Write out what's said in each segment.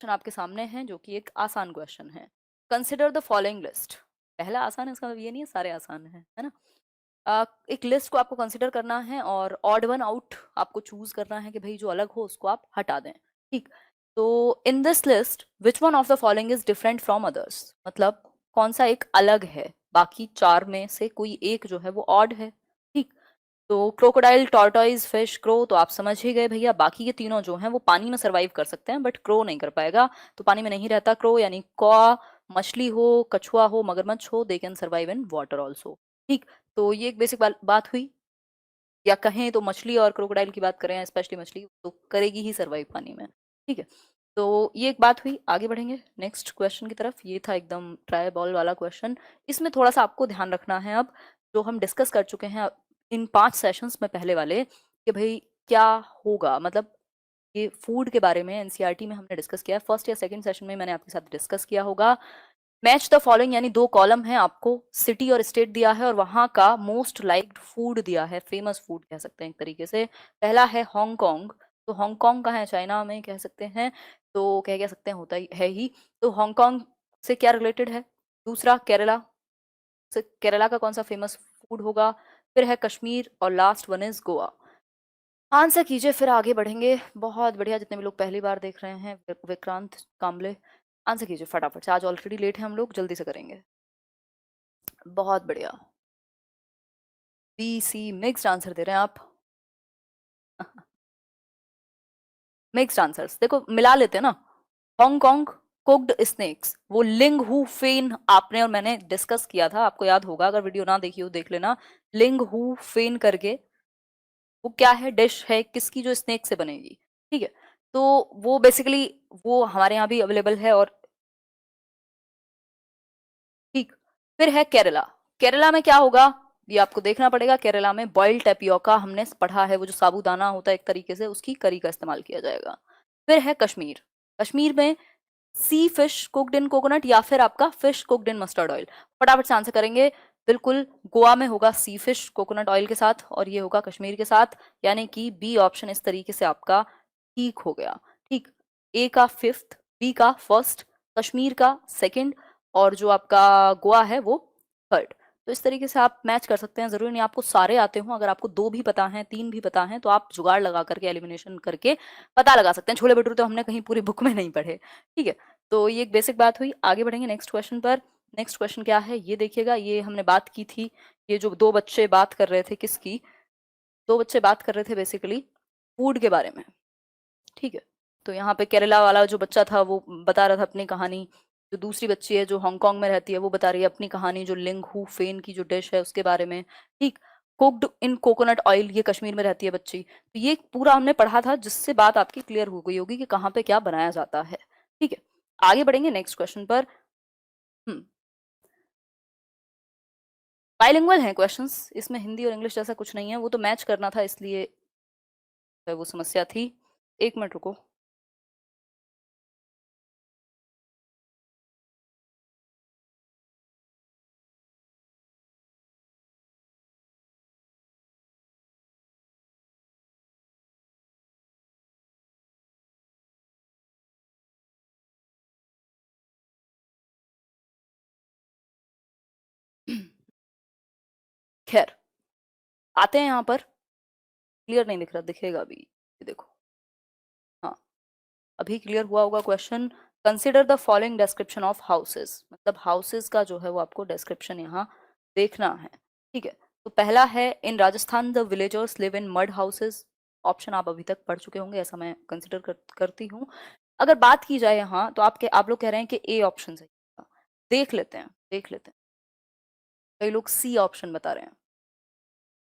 Question आपके सामने है जो कि एक आसान क्वेश्चन है। Consider the following list. पहला आसान है, इसका मतलब ये नहीं है सारे आसान है ना। एक लिस्ट को आपको कंसिडर करना है और ऑड वन आउट आपको चूज करना है कि भाई जो अलग हो उसको आप हटा दें। ठीक, तो in this list which one of the following is different from others, मतलब कौन सा एक अलग है, बाकी चार में से कोई एक जो है वो ऑड है। ठीक, तो क्रोकोडाइल, टॉर्टोइज, फिश, क्रो तो आप समझ ही गए भैया। बाकी के तीनों जो हैं वो पानी में सरवाइव कर सकते हैं बट क्रो नहीं कर पाएगा, तो पानी में नहीं रहता क्रो। यानी कौवा, मछली हो, कछुआ हो, मगरमच्छ हो, they can survive in water also. ठीक, तो ये एक बेसिक बात हुई। या कहें तो मछली और क्रोकोडाइल की बात करें, स्पेशली मछली तो करेगी ही सर्वाइव पानी में। ठीक है, तो ये एक बात हुई। आगे बढ़ेंगे नेक्स्ट क्वेश्चन की तरफ। ये था एकदम ट्राई बॉल वाला क्वेश्चन। इसमें थोड़ा सा आपको ध्यान रखना है अब, जो हम डिस्कस कर चुके हैं इन 5 सेशंस में पहले वाले, कि भाई क्या होगा। मतलब ये फूड के बारे में एनसीईआरटी में हमने डिस्कस किया है, फर्स्ट या सेकंड सेशन में मैंने आपके साथ डिस्कस किया होगा। मैच द फॉलोइंग, यानी 2 कॉलम है, आपको सिटी और स्टेट दिया है और वहां का मोस्ट लाइक्ड फूड दिया है, फेमस फूड कह सकते हैं एक तरीके से। पहला है हांगकांग, तो हांगकांग कहाँ है, चाइना में कह सकते हैं, तो कह सकते हैं होता ही है ही। तो हांगकांग से क्या रिलेटेड है। दूसरा केरला, से केरला का कौन सा फेमस फूड होगा। फिर है कश्मीर और last one is Goa. Answer कीजिए फिर आगे बढ़ेंगे। बहुत बढ़िया, जितने भी लोग पहली बार देख रहे हैं, विक्रांत कामले, आंसर कीजिए फटाफट से, आज ऑलरेडी लेट है हम लोग, जल्दी से करेंगे। बहुत बढ़िया, बी सी मिक्स्ड आंसर दे रहे हैं आप। मिक्स्ड आंसर्स, देखो मिला लेते हैं ना। हांगकांग कुक्ड स्नेक्स, वो लिंग हु फेन आपने और मैंने डिस्कस किया था, आपको याद होगा, अगर वीडियो ना देखी हो देख लेना। लिंग हु फेन करके वो क्या है, डिश है किसकी, जो स्नेक से बनेगी। ठीक है, तो वो बेसिकली वो हमारे यहाँ भी अवेलेबल है। और ठीक, फिर है केरला। केरला में क्या होगा ये आपको देखना पड़ेगा। केरला में बॉइल्ड टेपियोका हमने पढ़ा है, वो जो साबूदाना होता है एक तरीके से, उसकी करी का इस्तेमाल किया जाएगा। फिर है कश्मीर। कश्मीर में सी फिश कुक्ड इन कोकोनट या फिर आपका fish cooked in mustard oil. फटाफट से आंसर करेंगे। बिल्कुल, गोवा में होगा सी फिश कोकोनट ऑयल के साथ और ये होगा कश्मीर के साथ, यानी कि बी ऑप्शन इस तरीके से आपका ठीक हो गया। ठीक, ए का फिफ्थ, बी का फर्स्ट, कश्मीर का सेकंड और जो आपका गोवा है वो थर्ड। तो इस तरीके से आप मैच कर सकते हैं। जरूरी नहीं आपको सारे आते हो, अगर आपको 2 भी पता है, 3 भी पता है, तो आप जुगाड़ लगा करके एलिमिनेशन करके पता लगा सकते हैं। छोले भटूरे तो हमने कहीं पूरी बुक में नहीं पढ़े। ठीक है, तो ये एक बेसिक बात हुई। आगे बढ़ेंगे नेक्स्ट क्वेश्चन पर। नेक्स्ट क्वेश्चन क्या है ये देखिएगा, ये हमने बात की थी। ये जो 2 बच्चे बात कर रहे थे, किसकी, 2 बच्चे बात कर रहे थे बेसिकली फूड के बारे में। ठीक है, तो यहाँ पे केरला वाला जो बच्चा था वो बता रहा था अपनी कहानी। जो दूसरी बच्ची है जो हांगकांग में रहती है वो बता रही है अपनी कहानी, जो लिंग हू फेन की जो डिश है उसके बारे में। ठीक, कुक्ड इन कोकोनट ऑयल, ये कश्मीर में रहती है बच्ची। तो ये पूरा हमने पढ़ा था, जिससे बात आपकी क्लियर हो गई होगी कि कहाँ पे क्या बनाया जाता है। ठीक है, आगे बढ़ेंगे नेक्स्ट क्वेश्चन पर। बाइलिंगुअल हैं क्वेश्चंस, इसमें हिंदी और इंग्लिश जैसा कुछ नहीं है, वो तो मैच करना था इसलिए वो समस्या थी। 1 मिनट रुको। खैर, आते हैं यहाँ पर। क्लियर नहीं दिख रहा, दिखेगा अभी, ये देखो। हाँ, अभी क्लियर हुआ होगा question. Consider the following description of houses, मतलब हाउसेस का जो है वो आपको डिस्क्रिप्शन यहाँ देखना है। ठीक है, तो पहला है in Rajasthan the villagers live in mud houses. Option आप अभी तक पढ़ चुके होंगे, ऐसा मैं कंसिडर करती हूँ। अगर बात की जाए यहाँ, तो आप लोग कह रहे हैं कि ए ऑप्शन सही होगा। देख लेते हैं, देख लेते हैं। कई लोग सी ऑप्शन बता रहे हैं।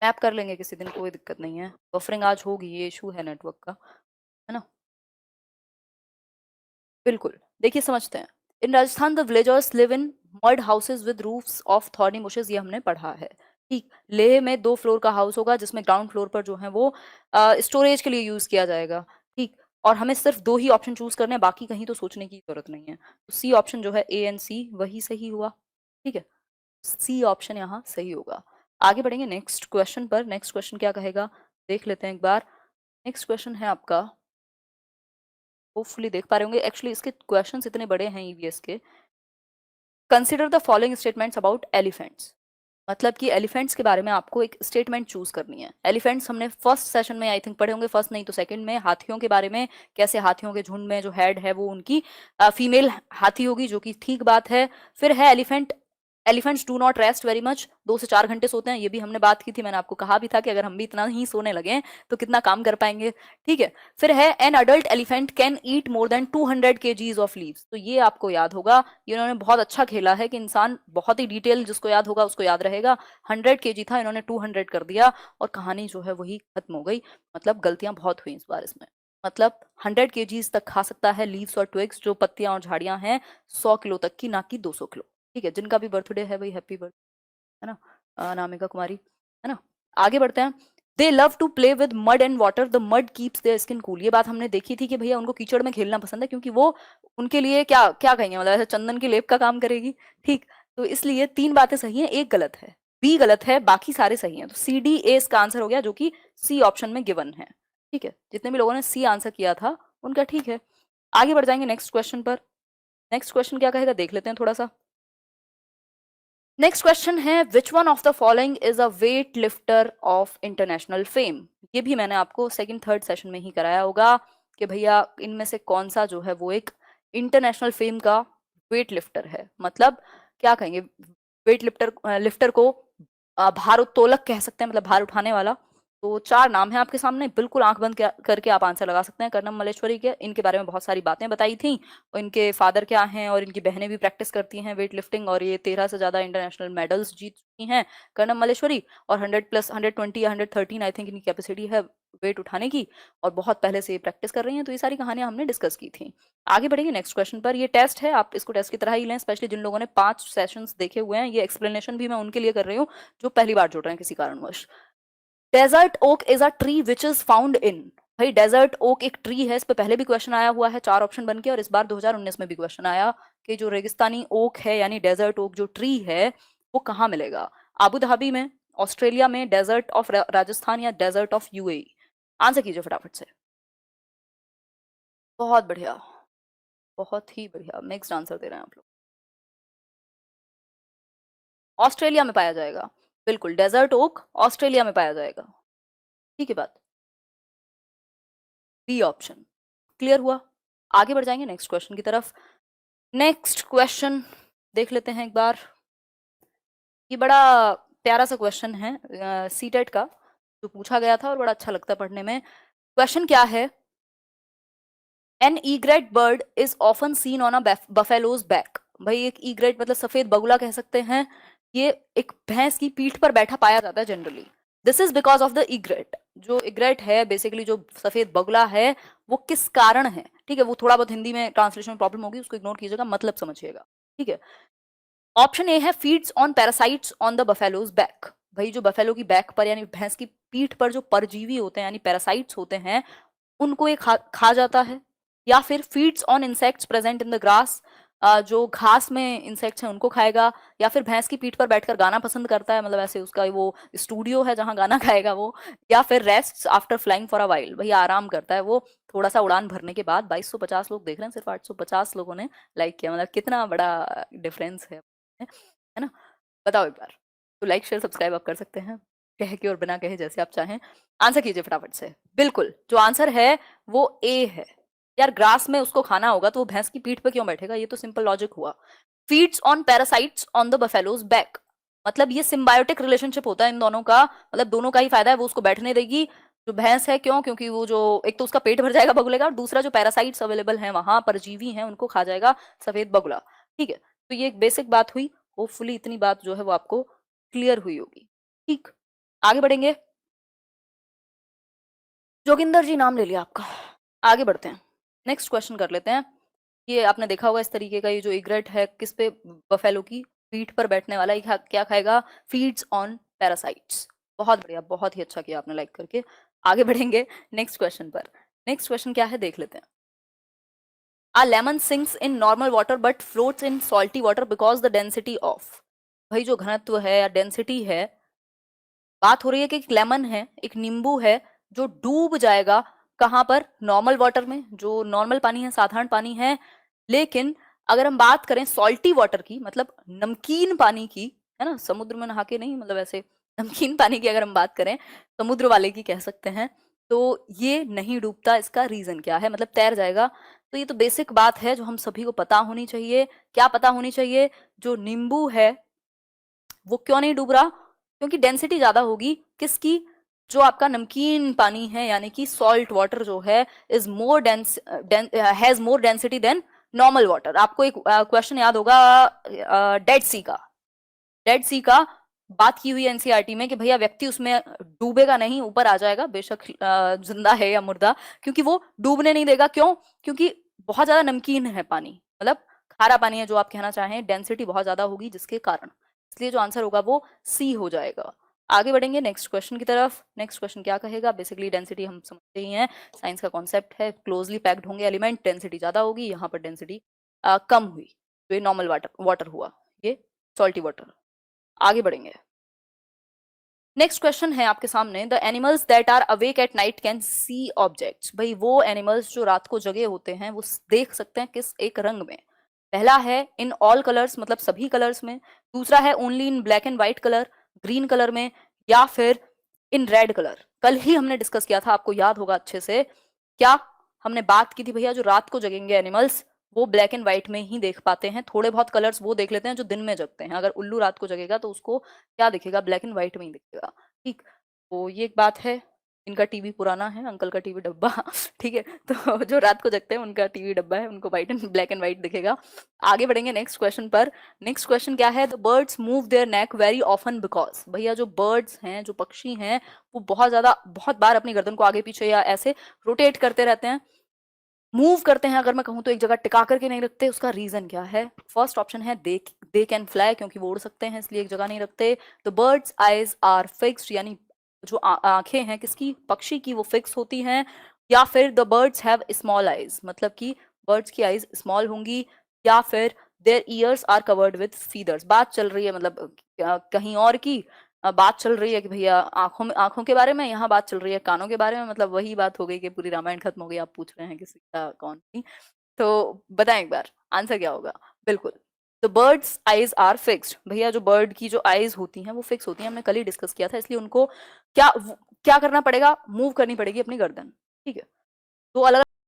मैप कर लेंगे किसी दिन, कोई दिक्कत नहीं है। बफरिंग आज होगी, ये इशू है नेटवर्क का, है ना। बिल्कुल, देखिए समझते हैं। In Rajasthan the villagers live in mud houses with roofs of thorny bushes, ये हमने पढ़ा है। ठीक, लेह में 2 फ्लोर का हाउस होगा जिसमें ग्राउंड फ्लोर पर जो है वो स्टोरेज के लिए यूज किया जाएगा। ठीक, और हमें सिर्फ 2 ही ऑप्शन चूज करने हैं, बाकी कहीं तो सोचने की जरूरत नहीं है। तो सी ऑप्शन जो है ए एंड सी वही सही हुआ। ठीक है, सी ऑप्शन यहाँ सही होगा। आगे बढ़ेंगे नेक्स्ट क्वेश्चन पर। नेक्स्ट क्वेश्चन क्या कहेगा देख लेते हैं एक बार। नेक्स्ट क्वेश्चन है आपका होपफुली देख पा रहे होंगे, एक्चुअली इसके क्वेश्चंस इतने बड़े हैं ईवीएस के। Consider the following statements about elephants. मतलब कि एलिफेंट्स के बारे में आपको एक स्टेटमेंट चूज करनी है। एलिफेंट्स हमने फर्स्ट सेशन में आई थिंक पढ़े होंगे, फर्स्ट नहीं तो सेकंड में, हाथियों के बारे में, कैसे हाथियों के झुंड में जो हेड है वो उनकी फीमेल हाथी होगी, जो कि ठीक बात है। फिर है elephant, elephants do not rest very much, 2 से 4 घंटे सोते हैं, ये भी हमने बात की थी, मैंने आपको कहा भी था कि अगर हम भी इतना ही सोने लगे तो कितना काम कर पाएंगे, ठीक है। फिर है an adult elephant can eat more than 200 kgs of leaves, तो ये आपको याद होगा, ये इन्होंने बहुत अच्छा खेला है कि इंसान बहुत ही डिटेल, जिसको याद होगा उसको याद रहेगा। 100 kg था, इन्होंने 200 कर दिया और कहानी जो है वही खत्म हो गई। मतलब गलतियां बहुत हुई इस बार इसमें। मतलब 100 kgs तक खा सकता है लीव्स और ट्विग्स, जो पत्तियां और झाड़ियां हैं, 100 किलो तक की, ना कि 200 किलो, ठीक है। जिनका भी बर्थडे है भाई हैप्पी बर्थडे, है ना, अनामिका कुमारी, है ना। आगे बढ़ते हैं। They love to play with mud and water, the mud keeps their skin cool. ये बात हमने देखी थी कि भैया उनको कीचड़ में खेलना पसंद है, क्योंकि वो उनके लिए क्या क्या कहेंगे, मतलब ऐसे चंदन की लेप का काम करेगी, ठीक। तो इसलिए 3 बातें सही हैं, एक गलत है, बी गलत है, बाकी सारे सही हैं। तो सी डी ए इसका आंसर हो गया, जो कि सी ऑप्शन में गिवन है, ठीक है। जितने भी लोगों ने सी आंसर किया था उनका ठीक है। आगे बढ़ जाएंगे नेक्स्ट क्वेश्चन पर। नेक्स्ट क्वेश्चन क्या कहेगा देख लेते हैं थोड़ा सा। नेक्स्ट क्वेश्चन है, which one of the following is a weight lifter of international fame. ये भी मैंने आपको सेकंड थर्ड सेशन में ही कराया होगा कि भैया इनमें से कौन सा जो है वो एक इंटरनेशनल फेम का वेट लिफ्टर है। मतलब क्या कहेंगे, वेट लिफ्टर, लिफ्टर को भारोत्तोलक कह सकते हैं, मतलब भार उठाने वाला। तो 4 नाम है आपके सामने, बिल्कुल आंख बंद करके आप आंसर लगा सकते हैं। कर्नम मल्लेश्वरी के, इनके बारे में बहुत सारी बातें बताई थी, और इनके फादर क्या हैं, और इनकी बहनें भी प्रैक्टिस करती हैं वेट लिफ्टिंग, और ये 13 से ज्यादा इंटरनेशनल मेडल्स जीत चुकी हैं कर्नम मल्लेश्वरी। और 100 प्लस 120 या 113 आई थिंक इनकी कैपेसिटी है वेट उठाने की, और बहुत पहले से ये प्रैक्टिस कर रही हैं। तो ये सारी कहानियां हमने डिस्कस की थी। आगे बढ़ेंगे नेक्स्ट क्वेश्चन पर। ये टेस्ट है, आप इसको टेस्ट की तरह ही लें, स्पेशली जिन लोगों ने 5 सेशंस देखे हुए हैं। ये एक्सप्लेनेशन भी मैं उनके लिए कर रही हूँ जो पहली बार जुड़ रहे हैं किसी कारणवश। Desert oak is a tree which is found in. भाई डेजर्ट ओक एक ट्री है, इस पे पहले भी क्वेश्चन आया हुआ है 4 ऑप्शन बन के, और इस बार 2019 में भी क्वेश्चन आया कि जो रेगिस्तानी ओक है यानी डेजर्ट ओक जो ट्री है वो कहाँ मिलेगा। अबू धाबी में, ऑस्ट्रेलिया में, डेजर्ट ऑफ राजस्थान, या डेजर्ट ऑफ यूएई। आंसर कीजिए फटाफट से। बहुत बढ़िया, बहुत ही बढ़िया, मिक्स्ड आंसर दे रहे हैं आप लोग। ऑस्ट्रेलिया में पाया जाएगा, बिल्कुल, डेजर्ट ओक ऑस्ट्रेलिया में पाया जाएगा, ठीक है बात। बी ऑप्शन क्लियर हुआ। आगे बढ़ जाएंगे नेक्स्ट क्वेश्चन की तरफ। नेक्स्ट क्वेश्चन देख लेते हैं एक बार। ये बड़ा प्यारा सा क्वेश्चन है सीटेट का, जो पूछा गया था और बड़ा अच्छा लगता है पढ़ने में। क्वेश्चन क्या है, an egret bird is often seen on a buffalo's back. भाई एक ईग्रेट मतलब सफेद बगुला कह सकते हैं, ये एक भैंस की पीठ पर बैठा पाया जाता है generally. This is because of the egret. जो ईग्रेट है बेसिकली जो सफेद बगुला है, वो किस कारण है, ठीक है। वो थोड़ा बहुत हिंदी में ट्रांसलेशन में प्रॉब्लम होगी, उसको इग्नोर कीजिएगा, मतलब समझिएगा, ठीक है। ऑप्शन ए है feeds on parasites on the buffaloes back. भाई जो बफेलो की बैक पर यानी भैंस की पीठ पर जो परजीवी होते हैं यानी पैरासाइट्स होते हैं, उनको ये खा जाता है। या फिर feeds on insects present in the grass, जो घास में इंसेक्ट्स हैं उनको खाएगा। या फिर भैंस की पीठ पर बैठकर गाना पसंद करता है, मतलब ऐसे उसका वो स्टूडियो है जहां गाना गाएगा वो। या फिर rest after flying for a while, भैया आराम करता है वो थोड़ा सा उड़ान भरने के बाद। 2250 लोग देख रहे हैं, सिर्फ 850 लोगों ने लाइक किया, मतलब कितना बड़ा डिफरेंस है ना। बताओ एक बार। तो लाइक शेयर सब्सक्राइब आप कर सकते हैं, कह के और बिना कहे, जैसे आप चाहें। आंसर कीजिए फटाफट से। बिल्कुल जो आंसर है वो ए है। यार ग्रास में उसको खाना होगा तो वो भैंस की पीठ पे क्यों बैठेगा, ये तो सिंपल लॉजिक हुआ। Feeds on parasites on the buffaloes back, मतलब ये सिम्बायोटिक रिलेशनशिप होता है इन दोनों का, मतलब दोनों का ही फायदा है, वो उसको बैठने देगी जो भैंस है। क्यों, क्योंकि वो जो एक तो उसका पेट भर जाएगा बगुले का, और दूसरा जो पैरासाइट्स अवेलेबल हैं वहां परजीवी हैं उनको खा जाएगा सफेद बगुला, ठीक है। तो ये एक बेसिक बात हुई, होपफुली इतनी बात जो है वो आपको क्लियर हुई होगी, ठीक। आगे बढ़ेंगे। जोगिंदर जी नाम ले लिया आपका। आगे बढ़ते हैं, नेक्स्ट क्वेश्चन कर लेते हैं। ये आपने देखा होगा इस तरीके का, ये जो इग्रेट है किस पे, बफेलो की पीठ पर बैठने वाला, ये क्या खाएगा, फीड्स ऑन पैरासाइट्स। बहुत बढ़िया, बहुत ही अच्छा किया आपने लाइक करके। आगे बढ़ेंगे नेक्स्ट क्वेश्चन पर। नेक्स्ट क्वेश्चन क्या है देख लेते हैं। A lemon sinks in normal water but floats in salty water because the density of. भाई जो घनत्व है या डेंसिटी है, बात हो रही है कि एक लेमन है, एक नींबू है जो डूब जाएगा कहाँ पर? नॉर्मल वाटर में, जो नॉर्मल पानी है, साधारण पानी है। लेकिन अगर हम बात करें सॉल्टी वाटर की, मतलब नमकीन पानी की, है ना, समुद्र में नहा के नहीं, मतलब ऐसे नमकीन पानी की अगर हम बात करें, समुद्र वाले की कह सकते हैं, तो ये नहीं डूबता। इसका रीजन क्या है? मतलब तैर जाएगा। तो ये तो बेसिक बात है जो हम सभी को पता होनी चाहिए। क्या पता होनी चाहिए? जो नींबू है वो क्यों नहीं डूब रहा? क्योंकि डेंसिटी ज्यादा होगी। किसकी? जो आपका नमकीन पानी है, यानी कि सॉल्ट वाटर जो है, is more dense, has more density than normal water. आपको एक क्वेश्चन याद होगा डेड सी का। डेड सी का बात की हुई एनसीईआरटी में कि भैया व्यक्ति उसमें डूबेगा नहीं, ऊपर आ जाएगा, बेशक जिंदा है या मुर्दा, क्योंकि वो डूबने नहीं देगा। क्यों? क्योंकि बहुत ज्यादा नमकीन है पानी, मतलब खारा पानी है जो आप कहना चाहें, डेंसिटी बहुत ज्यादा होगी जिसके कारण। इसलिए जो आंसर होगा वो सी हो जाएगा। आगे बढ़ेंगे नेक्स्ट क्वेश्चन की तरफ। नेक्स्ट क्वेश्चन क्या कहेगा? बेसिकली डेंसिटी हम समझते ही हैं, साइंस का कॉन्सेप्ट है, क्लोजली पैक्ड होंगे एलिमेंट, डेंसिटी ज्यादा होगी। यहाँ पर डेंसिटी कम हुई, तो ये नॉर्मल वाटर वाटर हुआ, ये सॉल्टी वाटर। आगे बढ़ेंगे। नेक्स्ट क्वेश्चन है आपके सामने, the animals that are awake at night can see objects. भाई वो एनिमल्स जो रात को जगे होते हैं वो देख सकते हैं किस एक रंग में? पहला है इन ऑल कलर्स, मतलब सभी कलर्स में। दूसरा है only in black and white colour, green colour में, या फिर इन रेड कलर। कल ही हमने डिस्कस किया था, आपको याद होगा अच्छे से। क्या हमने बात की थी? भैया जो रात को जगेंगे एनिमल्स वो ब्लैक एंड व्हाइट में ही देख पाते हैं। थोड़े बहुत कलर्स वो देख लेते हैं जो दिन में जगते हैं। अगर उल्लू रात को जगेगा तो उसको क्या दिखेगा? ब्लैक एंड व्हाइट में ही दिखेगा। ठीक, तो ये एक बात है। इनका टीवी पुराना है, अंकल का टीवी डब्बा ठीक है, तो जो रात को जगते हैं उनका टीवी डब्बा है, उनको white and black and white दिखेगा। आगे बढ़ेंगे नेक्स्ट क्वेश्चन पर। नेक्स्ट क्वेश्चन क्या है? The birds move their neck very often because. भैया जो बर्ड्स हैं, जो पक्षी हैं, वो बहुत बार अपनी गर्दन को आगे पीछे या ऐसे रोटेट करते रहते हैं, मूव करते हैं। अगर मैं कहूँ तो एक जगह टिका करके नहीं रखते। उसका रीजन क्या है? फर्स्ट ऑप्शन है दे कैन फ्लाई, क्योंकि वो उड़ सकते हैं इसलिए एक जगह नहीं रखते। The bird's eyes are fixed, यानी जो आंखें हैं किसकी? पक्षी की, वो फिक्स होती हैं। या फिर the birds have small eyes, मतलब कि बर्ड्स की आईज स्मॉल होंगी। या फिर their ears are covered with feathers. बात चल रही है मतलब कहीं और की बात चल रही है कि भैया आंखों के बारे में, यहाँ बात चल रही है कानों के बारे में। मतलब वही बात हो गई कि पूरी रामायण खत्म हो गई। आप पूछ रहे हैं किसी का कौन थी, तो बताएं एक बार आंसर क्या होगा? बिल्कुल, तो बर्ड्स आईज आर फिक्स्ड। भैया जो बर्ड की जो आईज होती हैं वो फिक्स होती हैं, हमने कल ही डिस्कस किया था। इसलिए उनको क्या क्या करना पड़ेगा? मूव करनी पड़ेगी अपनी गर्दन। ठीक है, तो अलग